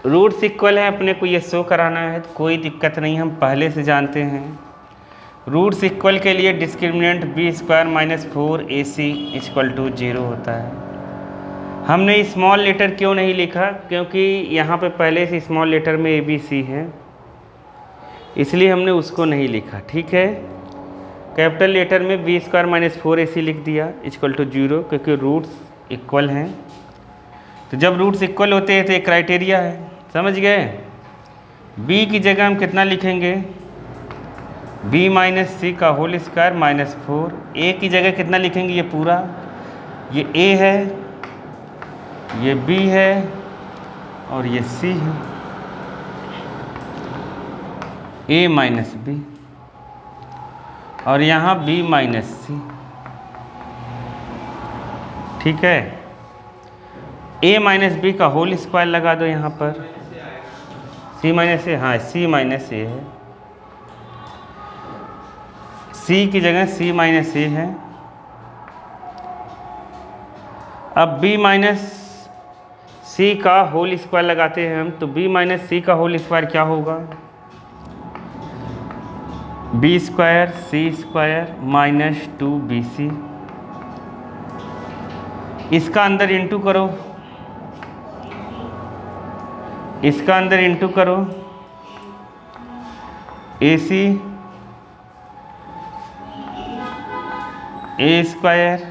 Roots equal है, अपने को ये शो कराना है, तो कोई दिक्कत नहीं, हम पहले से जानते हैं। रूट्स इक्वल के लिए discriminant B square minus 4ac equal to 0 होता है। हमने स्मॉल लेटर क्यों नहीं लिखा, क्योंकि यहाँ पे पहले से स्मॉल लेटर में ABC है, इसलिए हमने उसको नहीं लिखा। ठीक है, कैपिटल लेटर में बी स्क्वायर माइनस 4ac लिख दिया इक्वल टू 0, क्योंकि रूट्स इक्वल हैं। तो जब रूट्स इक्वल होते हैं तो एक क्राइटेरिया है, समझ गए। b की जगह हम कितना लिखेंगे, b माइनस सी का होल स्क्वायर माइनस 4। a की जगह कितना लिखेंगे, ये पूरा, ये a है, ये b है और ये c है, a माइनस b, और यहाँ b माइनस सी। ठीक है, a माइनस बी का होल स्क्वायर लगा दो यहाँ पर, c माइनस ए, हाँ c माइनस ए है, c की जगह c माइनस ए है। अब b माइनस सी का होल स्क्वायर लगाते हैं हम, तो b माइनस सी का होल स्क्वायर क्या होगा, b स्क्वायर सी स्क्वायर माइनस 2bc। इसका अंदर इंटू करो, इसका अंदर इंटू करो, AC a स्क्वायर,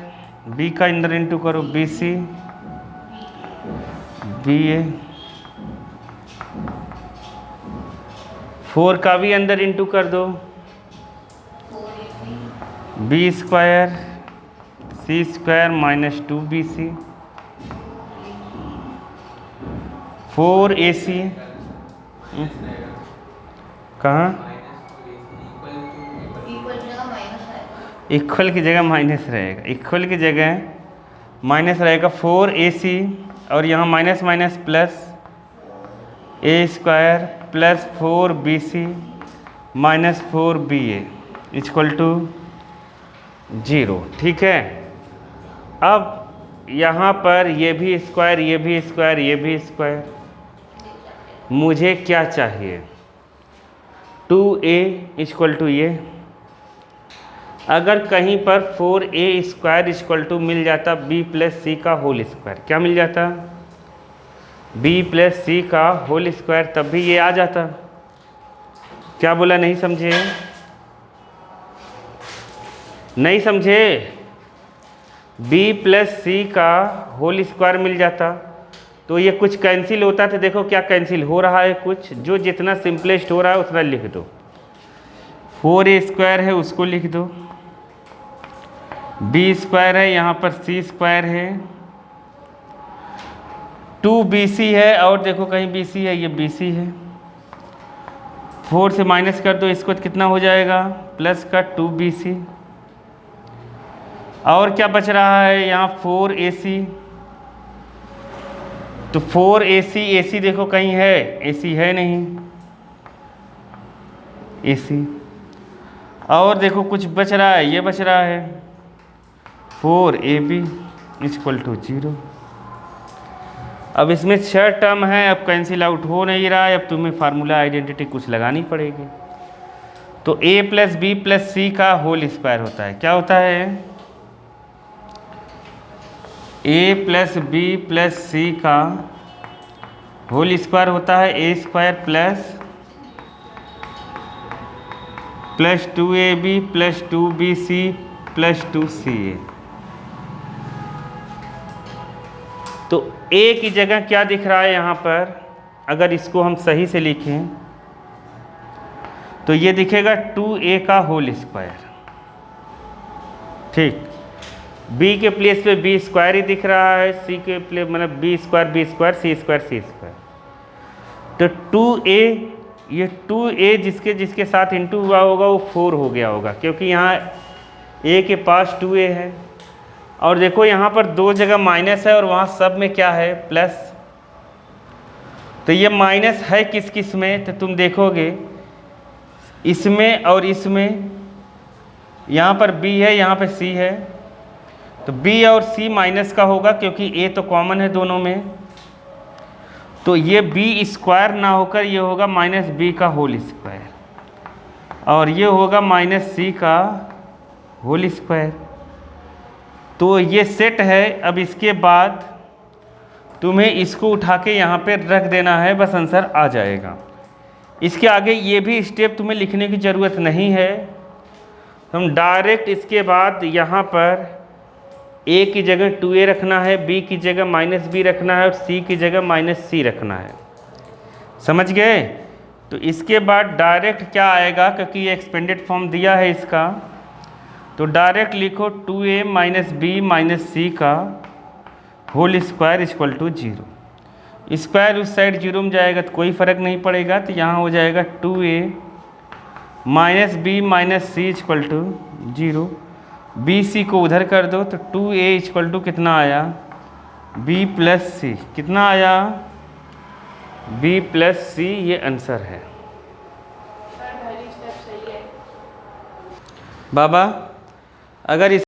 b का अंदर इंटू करो BC BA, 4 का भी अंदर इंटू कर दो, b स्क्वायर सी स्क्वायर माइनस 2bc, 4ac कहाँ, इक्वल की जगह माइनस रहेगा, इक्वल की जगह माइनस रहेगा 4ac, और यहाँ minus minus plus a square plus 4bc minus 4ba equal to 0। ठीक है, अब यहाँ पर ये भी स्क्वायर, ये भी स्क्वायर, ये भी स्क्वायर, मुझे क्या चाहिए, 2a इक्वल टू ये। अगर कहीं पर 4a स्क्वायर इक्वल टू मिल जाता b प्लस सी का होल स्क्वायर, क्या मिल जाता, b प्लस सी का होल स्क्वायर, तब भी ये आ जाता। क्या बोला, नहीं समझे, नहीं समझे, b प्लस सी का होल स्क्वायर मिल जाता तो ये कुछ कैंसिल होता था। देखो क्या कैंसिल हो रहा है, कुछ जो जितना सिंपलेस्ट हो रहा है उतना लिख दो। 4a स्क्वायर है उसको लिख दो, b स्क्वायर है, यहाँ पर c स्क्वायर है, 2bc है, और देखो कहीं bc है, ये bc है, 4 से माइनस कर दो इसको, कितना हो जाएगा, प्लस का 2bc, और क्या बच रहा है यहाँ 4ac, तो 4ac, ac देखो कहीं है, ac है नहीं, ac, और देखो कुछ बच रहा है, ये बच रहा है 4ab इक्वल टू 0। अब इसमें 6 टर्म है, अब कैंसिल आउट हो नहीं रहा है, अब तुम्हें फार्मूला आइडेंटिटी कुछ लगानी पड़ेगी। तो a प्लस बी प्लस सी का होल स्क्वायर होता है, क्या होता है, a प्लस बी प्लस सी का होल स्क्वायर होता है a square plus 2ab plus 2bc plus 2ca। तो a की जगह क्या दिख रहा है यहाँ पर, अगर इसको हम सही से लिखें तो ये दिखेगा 2a का होल स्क्वायर। ठीक, b के प्लेस पे b स्क्वायर ही दिख रहा है, c के प्लेस मतलब b स्क्वायर c स्क्वायर। तो 2a, ये 2a जिसके साथ इंटू हुआ होगा वो 4 हो गया होगा, क्योंकि यहाँ a के पास 2a है, और देखो यहाँ पर 2 जगह माइनस है और वहाँ सब में क्या है, प्लस। तो ये माइनस है किस किस में, तो तुम देखोगे इसमें और इसमें, यहाँ पर b है, यहाँ पर c है, तो b और c माइनस का होगा, क्योंकि a तो कॉमन है दोनों में, तो ये बी स्क्वायर ना होकर ये होगा माइनस बी का होल स्क्वायर, और ये होगा माइनस सी का होल स्क्वायर। तो ये सेट है। अब इसके बाद तुम्हें इसको उठा के यहाँ पे रख देना है, बस आंसर आ जाएगा। इसके आगे ये भी स्टेप तुम्हें लिखने की ज़रूरत नहीं है। हम डायरेक्ट इसके बाद यहाँ पर ए की जगह 2a रखना है, बी की जगह माइनस बी रखना है और सी की जगह माइनस सी रखना है। समझ गए? तो इसके बाद डायरेक्ट क्या आएगा, क्योंकि ये एक्सपेंडेड फॉर्म दिया है इसका, तो डायरेक्ट लिखो 2a minus B minus C का whole square equal to 0। Square उस साइड 0 में जाएगा तो कोई फ़र्क नहीं पड़ेगा, तो यहाँ हो जाएगा 2a minus B minus C equal to 0। B C को उधर कर दो तो 2a इक्वल टू कितना आया, b प्लस सी। कितना आया, b प्लस सी। ये आंसर है बाबा। अगर इस